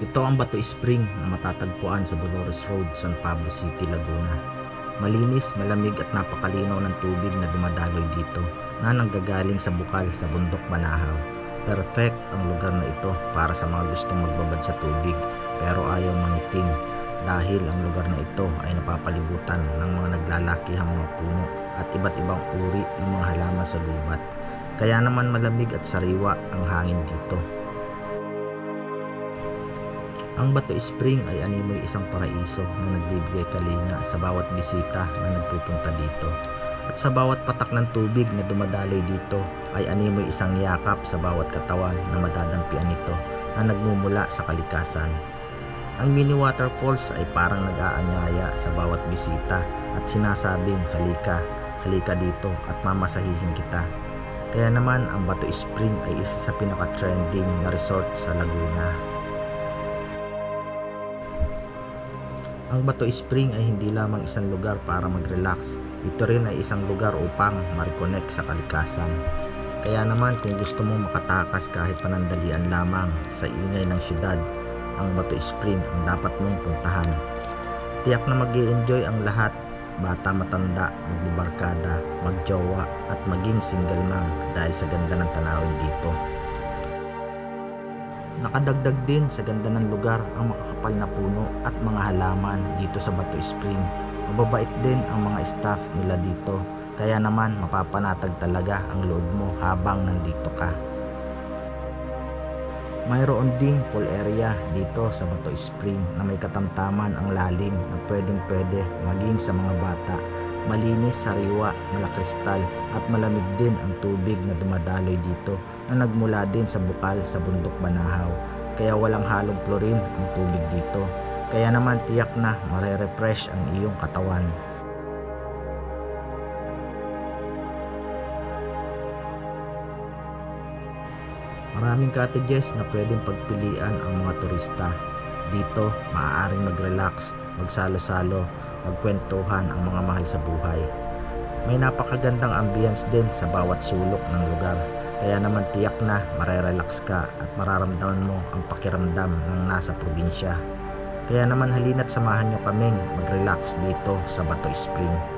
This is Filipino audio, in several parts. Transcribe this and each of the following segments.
Ito ang Bato Spring na matatagpuan sa Dolores Road, San Pablo City, Laguna. Malinis, malamig at napakalinaw ng tubig na dumadaloy dito na nanggagaling sa bukal sa bundok Banahaw. Perfect ang lugar na ito para sa mga gustong magbabad sa tubig pero ayaw mangitim dahil ang lugar na ito ay napapalibutan ng mga naglalakihang mga puno at iba't ibang uri ng mga halaman sa gubat. Kaya naman malamig at sariwa ang hangin dito. Ang Bato Spring ay animoy isang paraiso na nagbibigay kalinga sa bawat bisita na nagpupunta dito. At sa bawat patak ng tubig na dumadaloy dito ay animoy isang yakap sa bawat katawan na madadampian nito na nagmumula sa kalikasan. Ang mini waterfalls ay parang nag-aanyaya sa bawat bisita at sinasabing halika, halika dito at mamasahihin kita. Kaya naman ang Bato Spring ay isa sa pinaka-trending na resort sa Laguna. Ang Bato Spring ay hindi lamang isang lugar para mag-relax. Ito rin ay isang lugar upang ma-reconnect sa kalikasan. Kaya naman kung gusto mo makatakas kahit panandalian lamang sa ingay ng syudad, ang Bato Spring ang dapat mong puntahan. Tiyak na mag-i-enjoy ang lahat, bata matanda, magbabarkada, magjowa at maging single mom dahil sa ganda ng tanawin dito. Nakadagdag din sa ganda ng lugar ang makakapal na puno at mga halaman dito sa Bato Spring. Mababait din ang mga staff nila dito, kaya naman mapapanatag talaga ang loob mo habang nandito ka. Mayroon ding pool area dito sa Bato Spring na may katamtaman ang lalim na pwedeng-pwede maging sa mga bata. Malinis, sariwa, malakristal at malamig din ang tubig na dumadaloy dito na nagmula din sa bukal sa bundok Banahaw. Kaya walang halong chlorine ang tubig dito. Kaya naman tiyak na mare-refresh ang iyong katawan. Maraming cottages na pwedeng pagpilian ang mga turista. Dito, maaaring mag-relax, magsalo-salo, magkwentuhan ang mga mahal sa buhay. May napakagandang ambience din sa bawat sulok ng lugar. Kaya naman tiyak na marerelax ka at mararamdaman mo ang pakiramdam ng nasa probinsya. Kaya naman halina't samahan nyo kaming mag-relax dito sa Bato Spring.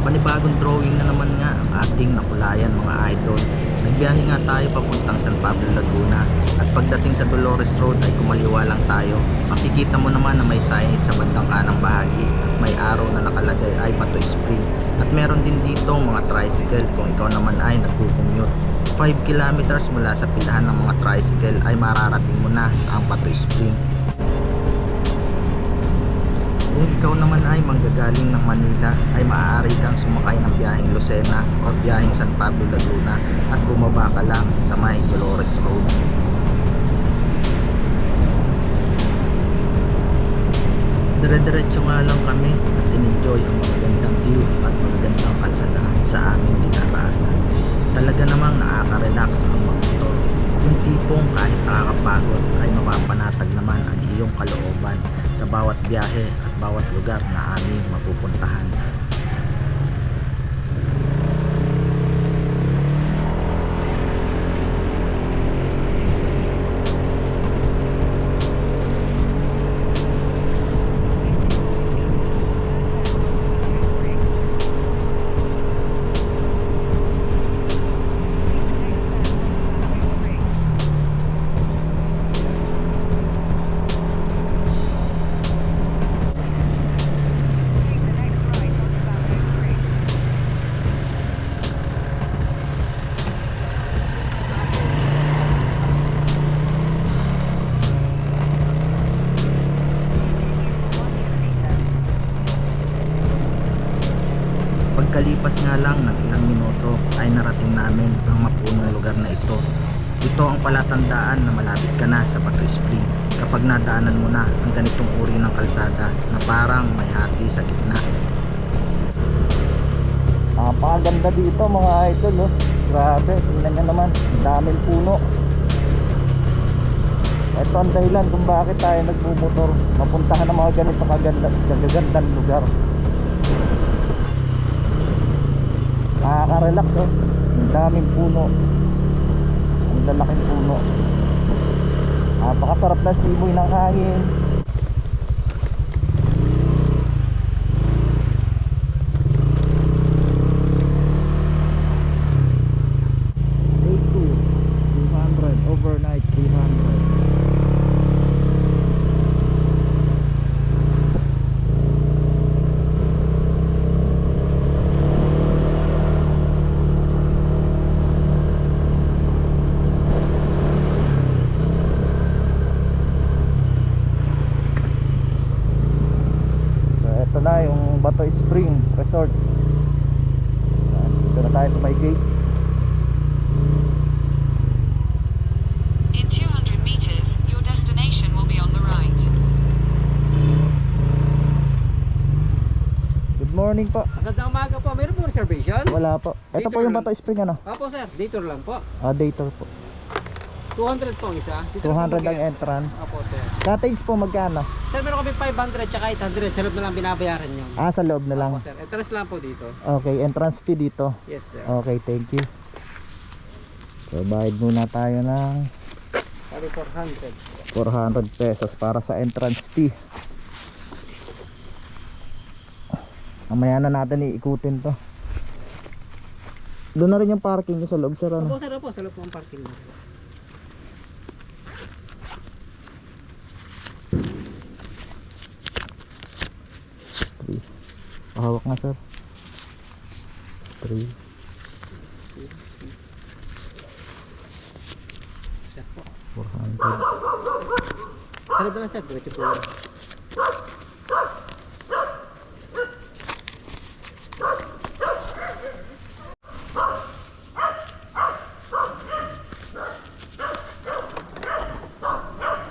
Panibagong drawing na naman nga ang ating nakulayan mga idol. Nagbiyahe nga tayo papuntang San Pablo, Laguna at pagdating sa Dolores Road ay kumaliwa lang tayo. Makikita mo naman na may signage sa bandang kanang bahagi at may araw na nakalagay ay Bato Spring. At meron din dito mga tricycle kung ikaw naman ay nagkukumute. 5 kilometers mula sa pilahan ng mga tricycle ay mararating mo na ang Bato Spring. Kung ikaw naman ay manggagaling ng Manila ay maaari kang sumakay ng biyaheng Lucena o biyaheng San Pablo, Laguna at bumaba ka lang sa may Dolores Road. Dire-diretso nga lang kami at in-enjoy ang magagandang view at magagandang kalsadahan sa aming dinaraanan. Talaga namang nakaka-relax ang magmotor. Yung tipong kahit nakakapagod ay mapapanatag naman ang iyong kalooban sa bawat biyahe at bawat lugar na aming mapupuntahan. Pagkalipas nga lang ng ilang minuto ay narating namin ang mapunong lugar na ito. Ito ang palatandaan na malapit ka na sa Bato Spring. kapag nadaanan mo na ang ganitong uri ng kalsada na parang may hati sa gitna. Napakaganda dito mga idol, oh. Grabe, tingnan nyo naman, ang daming puno. Ito ang dahilan kung bakit tayo nagmumotor, mapuntahan ng mga ganito kagagandang lugar. Nakaka-relax, oh. Ang daming puno, ang lalaking puno. Napakasarap na simoy ng hangin. Day 2 200, overnight 300. Ito na yung Bato Spring Resort. Dito na tayo sa may gate. In 200 meters, your destination will be on the right. Good morning po. Magandang umaga po. Meron po reservation? Wala po. Ito po yung Bato Spring ano? Opo sir, day tour lang po. Day tour po. 200 po ang isa. Dito 200 lang ang entrance. Opo sir. Cottage po magkano? Sir, meron kami 500 tsaka 800. Sa loob na lang binabayaran nyo. Sa loob na lang. Opo sir. Entrance lang po dito. Okay, entrance fee dito. Yes sir. Okay, thank you. So, bayad muna tayo ng Sabi 400. 400 pesos para sa entrance fee. Mamaya na natin iikutin to. Doon na rin yung parking sa loob, sir, ano? Opo sir, opo. Sa loob po ang parking mo. Hawak nga, sir. 3 Sir po. 400. Sa loob na lang sir. Diretso po lang.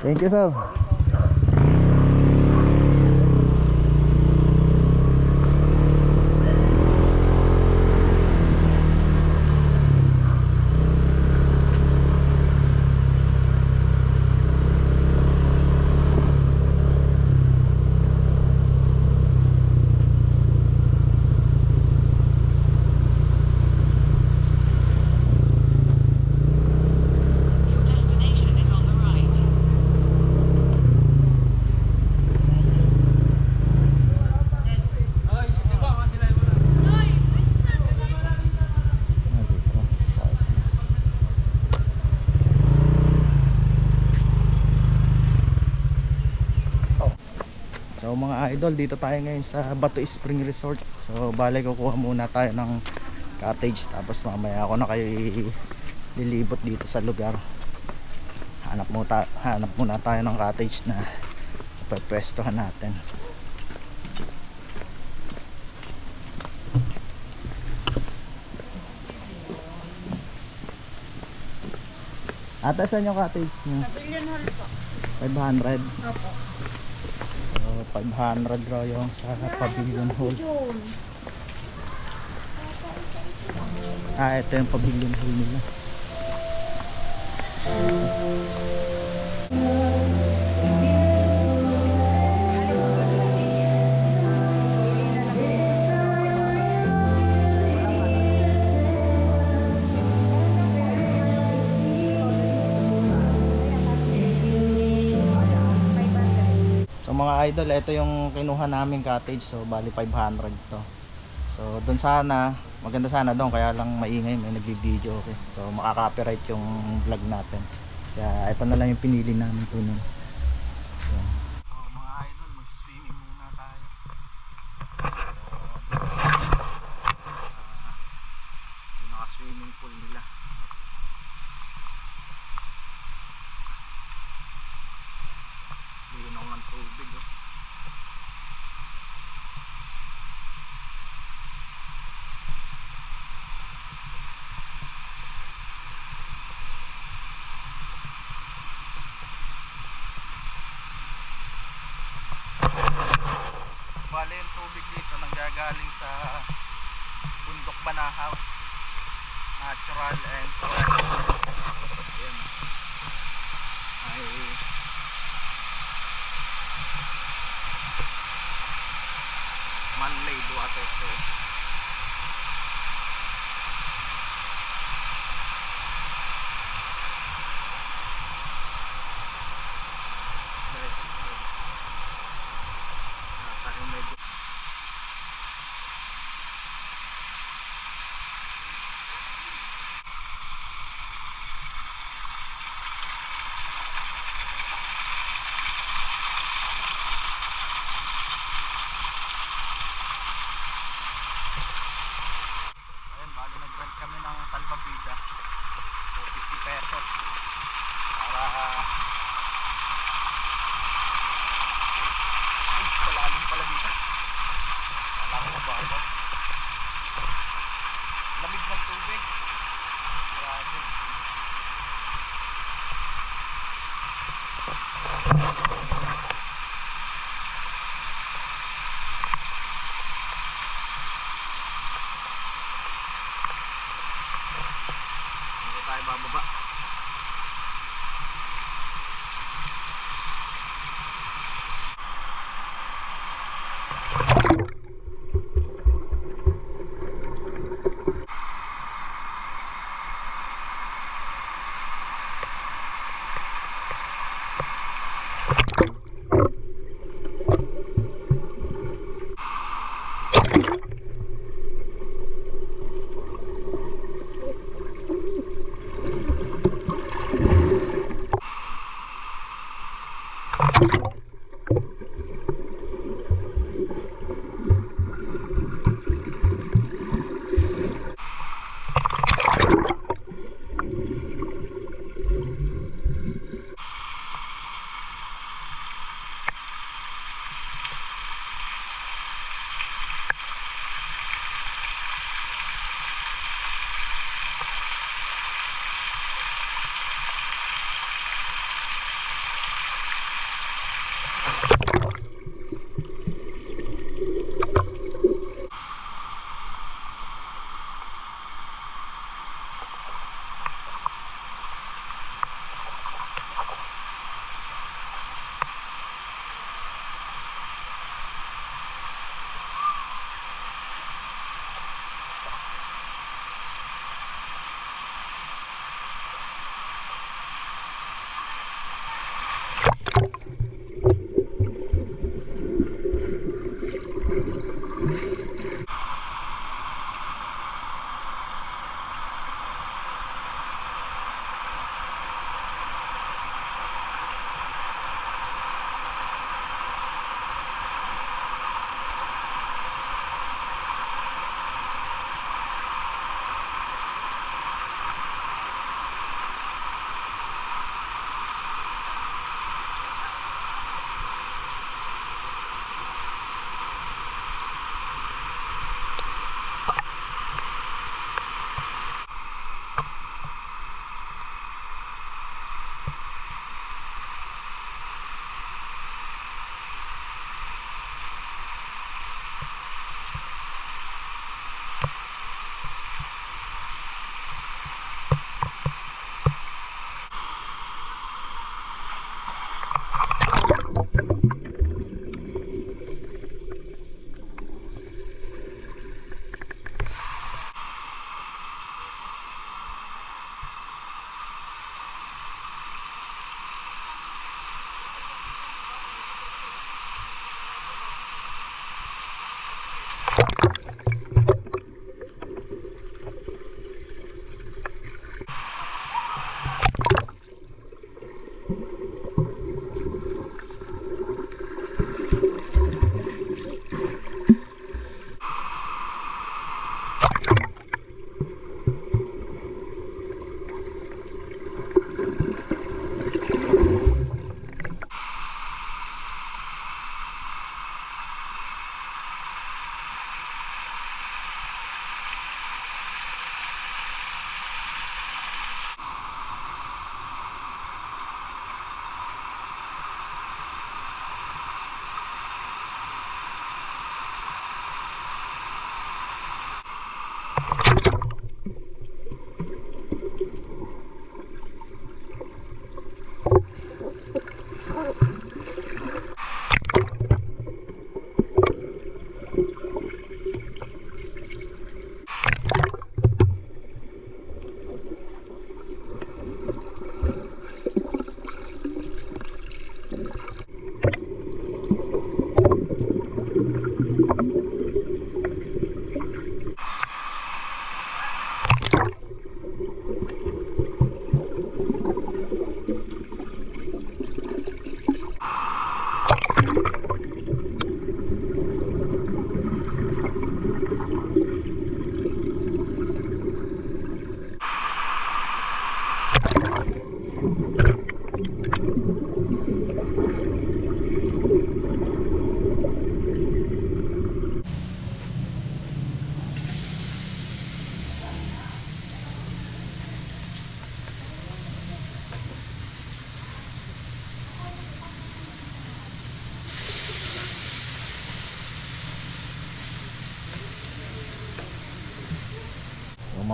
Thank you, sir. Your destination is on the right. So mga idol, dito tayo ngayon sa Bato Spring Resort. So bale kukuha muna tayo ng cottage, tapos mamaya ako na kayo lilibot dito sa lugar. Hanap muna tayo ng cottage na pwepwestuhan natin. Ata, saan yung cottage niyo? Pavilion Hall po. 500. Opo. So 500 raw yung sa Pavilion Hall. June. Ito yung Pavilion Hall nila. So mga idol, ito yung kinuha namin cottage. So bali 500 to. So doon sana, maganda sana doon, kaya lang maingay, may nagbi-video. Okay. So makaka-copyright yung vlog natin. Kaya ito na lang yung pinili namin kunin. So, mga idol, mag-swimming muna tayo. Yung naka-swimming pool nila. Linaw ng tubig, oh. Bale yung tubig dito nanggagaling sa bundok Banahaw. Natural and fresh. Ayan. Ay man-made water source. Medyo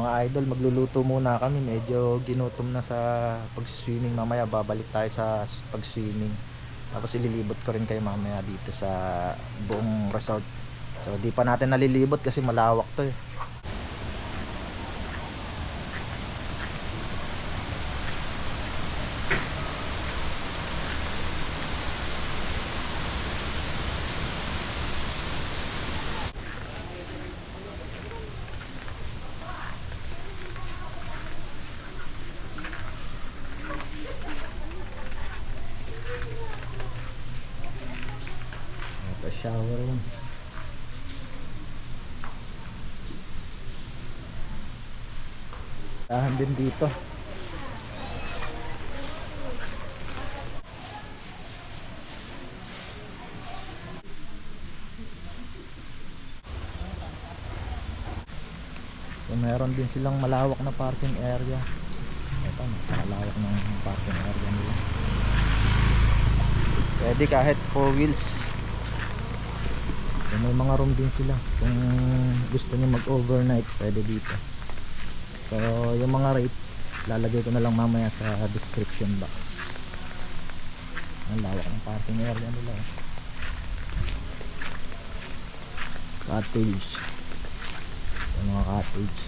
mga idol, magluluto muna kami. Medyo ginutom na sa pag-swimming. Mamaya babalik tayo sa pag-swimming. Tapos ililibot ko rin kayo mamaya dito sa buong resort. So di pa natin nalilibot kasi malawak to eh. Ito shower room. Tahan din dito. So meron din silang malawak na parking area. Ito, malawak ng parking area nila. Pwede kahit 4 wheels. So, may mga room din sila. Kung gusto niyo mag-overnight, pwede dito. So yung mga rate, lalagay ko na lang mamaya sa description box. Ang lawak ng parking area nila. Cottage. Yung mga cottage.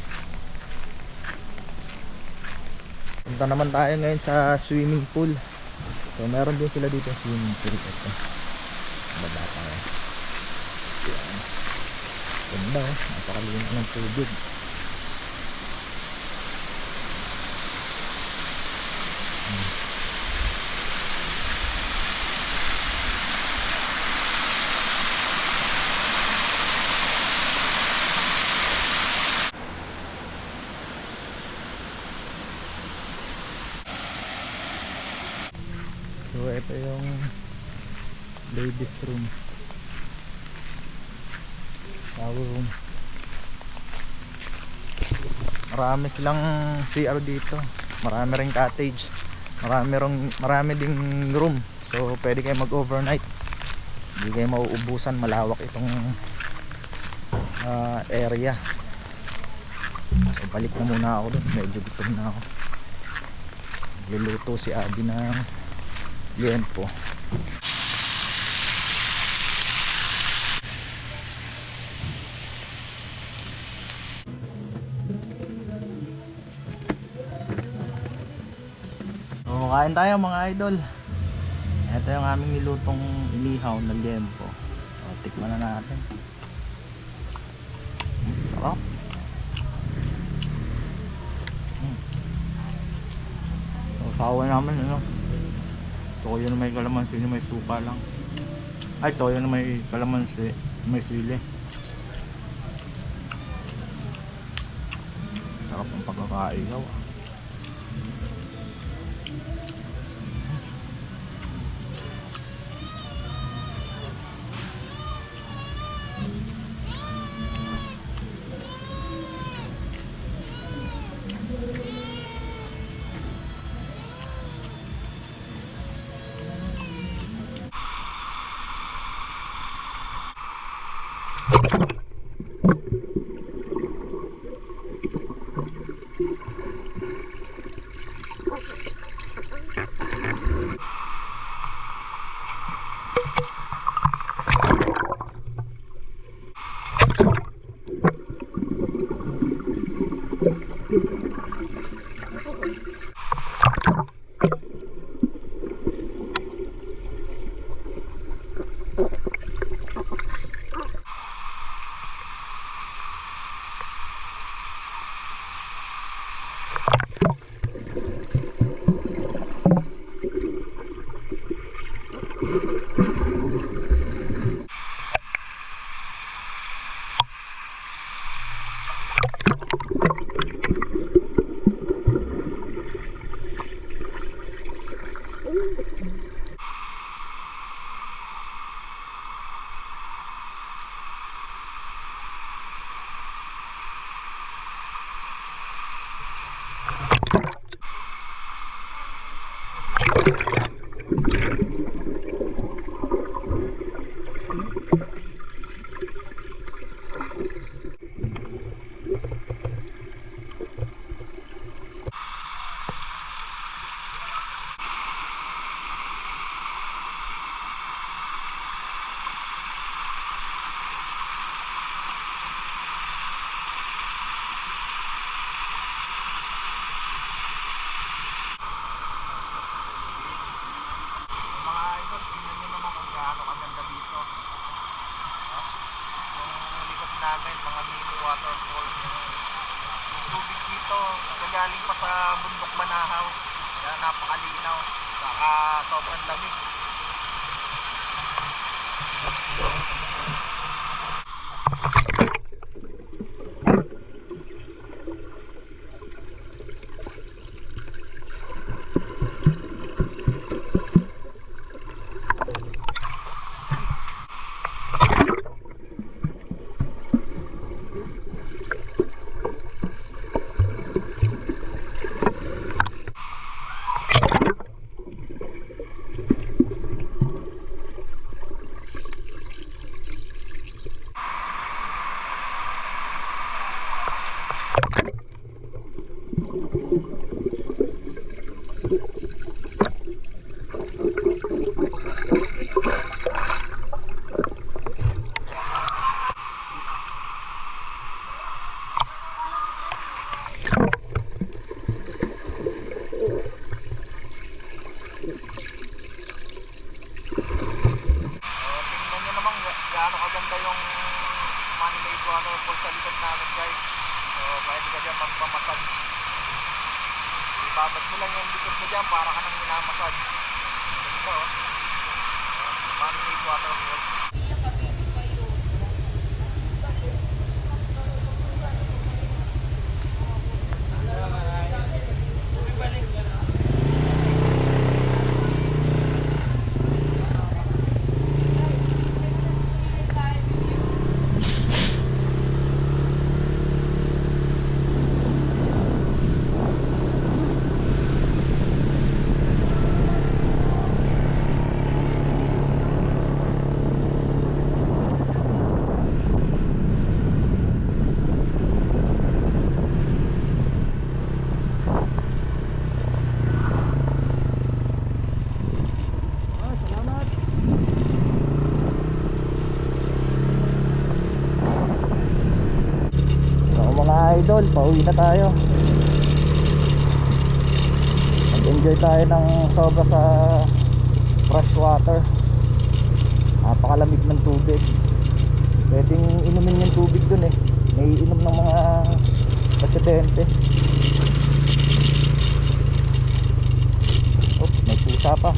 Punta naman tayo ngayon sa swimming pool. So meron din sila dito swimming pool. Ito. Baba tayo. Yan. Ganda oh. Napakalinis ng tubig. So ito yung ladies room, shower room. Marami silang CR dito, marami ring cottage, marami ding room. So pwede kayo mag overnight, hindi kayo mauubusan, malawak itong area. So balik na muna ako dun, medyo gutom na ako. Luluto si Abby ng liempo. So, kain tayo mga idol. Ito yung aming nilutong inihaw na liempo. So, tikman na natin. Sarap. So, sawa namin ano. Toyo na may kalamansi, may suka lang. Ay, toyo na may kalamansi, may sili. Sarap ang pagkakaigaw. Waterfalls. Yung tubig dito, nagagaling pa sa bundok Banahaw. Kaya napakalinaw. Saka sobrang lamig. Tingnan nyo naman gaano kaganda yung man-made waterfall sa likod namin, guys. So pwede ka dyan magpamassage. Ibabad mo lang yung likod mo dyan para ka nang minamassage. Ganda oh. Man-made waterfalls. Mga idol, pauwi na tayo. Nag-enjoy tayo ng sobra sa fresh water. Napakalamig ng tubig. Pwedeng inumin yung tubig dun eh. May inom ng mga residente. Oops, may pusa pa.